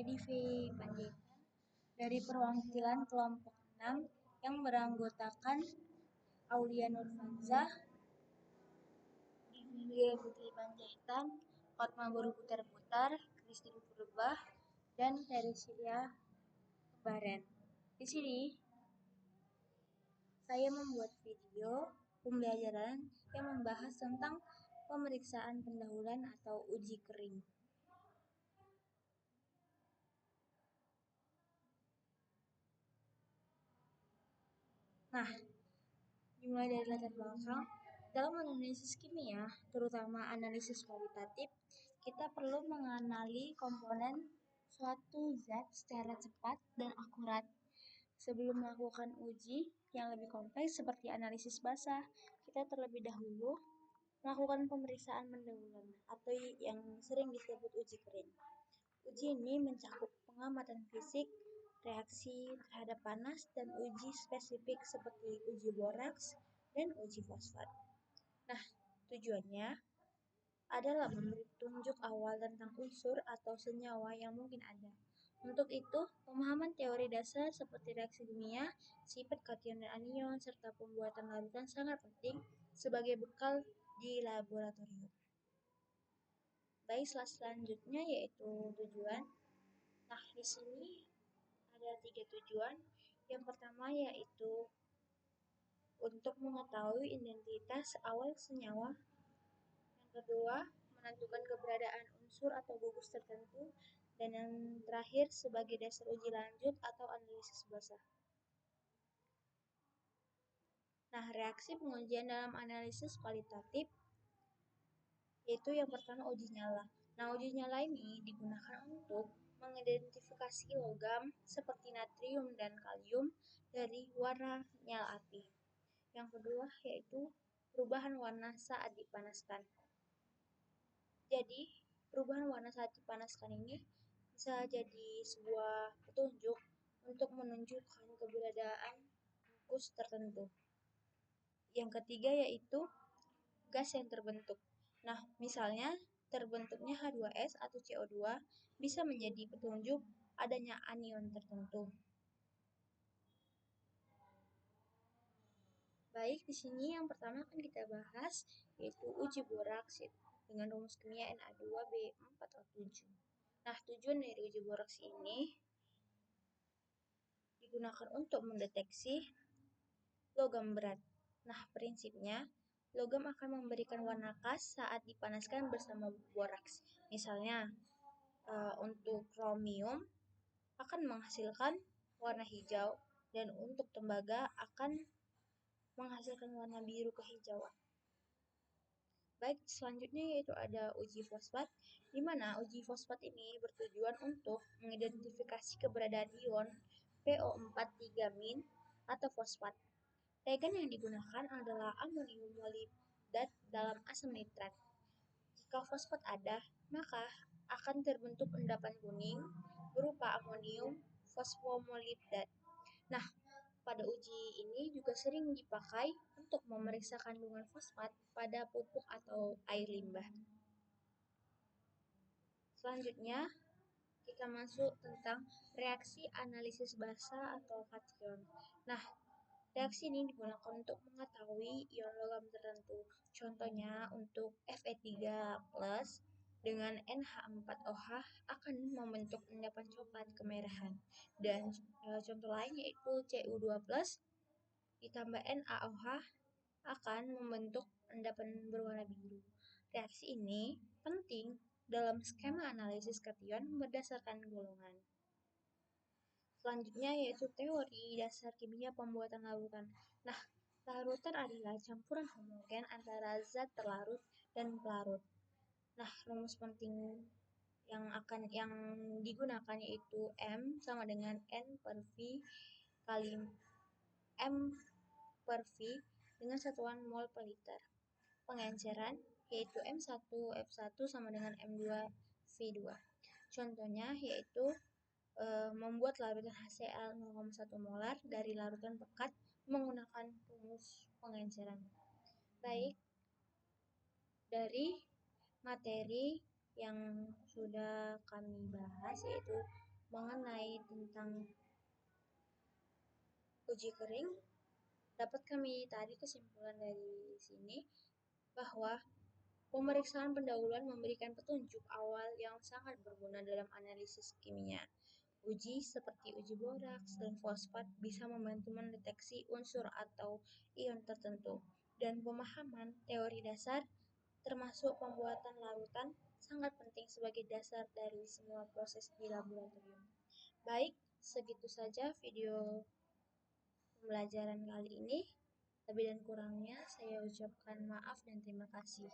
Dedi V. Panjaitan dari perwakilan kelompok 6 yang beranggotakan Aulia Nurfanzah, Divya Putri Panjaitan, Fatma Berputar-Putar, Christine Purbah, dan Teresia Kebaren. Di sini saya membuat video pembelajaran yang membahas tentang pemeriksaan pendahuluan atau uji kering. Nah, dimulai dari latar belakang. Dalam analisis kimia, terutama analisis kualitatif, kita perlu mengenali komponen suatu zat secara cepat dan akurat. Sebelum melakukan uji yang lebih kompleks seperti analisis basah, kita terlebih dahulu melakukan pemeriksaan pendahuluan atau yang sering disebut uji kering. Uji ini mencakup pengamatan fisik, reaksi terhadap panas, dan uji spesifik seperti uji boraks dan uji fosfat. Nah, tujuannya adalah memberi petunjuk awal tentang unsur atau senyawa yang mungkin ada. Untuk itu, pemahaman teori dasar seperti reaksi kimia, sifat kation dan anion, serta pembuatan larutan sangat penting sebagai bekal di laboratorium. Baik, selanjutnya yaitu tujuan. Nah, di sini ada 3 tujuan. Yang pertama yaitu untuk mengetahui identitas awal senyawa. Yang kedua, menentukan keberadaan unsur atau gugus tertentu. Dan yang terakhir sebagai dasar uji lanjut atau analisis basah. Nah, reaksi pengujian dalam analisis kualitatif yaitu yang pertama uji nyala. Nah, uji nyala ini digunakan untuk mengidentifikasi logam seperti natrium dan kalium dari warna nyala api. Yang kedua yaitu perubahan warna saat dipanaskan. Jadi, perubahan warna saat dipanaskan ini bisa jadi sebuah petunjuk untuk menunjukkan keberadaan gugus tertentu. Yang ketiga yaitu gas yang terbentuk. Nah, misalnya terbentuknya H2S atau CO2 bisa menjadi petunjuk adanya anion tertentu. Baik, di sini yang pertama akan kita bahas yaitu uji boraks dengan rumus kimia Na2B4O7. Nah, tujuan dari uji boraks ini digunakan untuk mendeteksi logam berat. Nah, prinsipnya logam akan memberikan warna khas saat dipanaskan bersama boraks. Misalnya, untuk kromium akan menghasilkan warna hijau dan untuk tembaga akan menghasilkan warna biru kehijauan. Baik, selanjutnya yaitu ada uji fosfat, di mana uji fosfat ini bertujuan untuk mengidentifikasi keberadaan ion PO43- atau fosfat. Reagen yang digunakan adalah amonium molibdat dalam asam nitrat. Jika fosfat ada, maka akan terbentuk endapan kuning berupa amonium fosfomolibdat. Nah, pada uji ini juga sering dipakai untuk memeriksa kandungan fosfat pada pupuk atau air limbah. Selanjutnya, kita masuk tentang reaksi analisis basah atau kation. Nah, reaksi ini digunakan untuk mengetahui ion logam tertentu. Contohnya untuk Fe3+ dengan NH4OH akan membentuk endapan coklat kemerahan. Dan contoh lain yaitu Cu2+ ditambah NaOH akan membentuk endapan berwarna biru. Reaksi ini penting dalam skema analisis kation berdasarkan golongan. Selanjutnya yaitu teori dasar kimia pembuatan larutan. Nah, larutan adalah campuran homogen antara zat terlarut dan pelarut. Nah, rumus penting yang digunakan yaitu M sama dengan N per V kali M per V dengan satuan mol per liter. Pengenceran yaitu M1F1 sama dengan M2 V2. Contohnya yaitu membuat larutan HCl 0,1 molar dari larutan pekat menggunakan rumus pengenceran. Baik, dari materi yang sudah kami bahas yaitu mengenai tentang uji kering, dapat kami tarik kesimpulan dari sini bahwa pemeriksaan pendahuluan memberikan petunjuk awal yang sangat berguna dalam analisis kimia. Uji seperti uji boraks dan fosfat bisa membantu mendeteksi unsur atau ion tertentu, dan pemahaman teori dasar termasuk pembuatan larutan sangat penting sebagai dasar dari semua proses di laboratorium. Baik, segitu saja video pembelajaran kali ini. Lebih dan kurangnya saya ucapkan maaf dan terima kasih.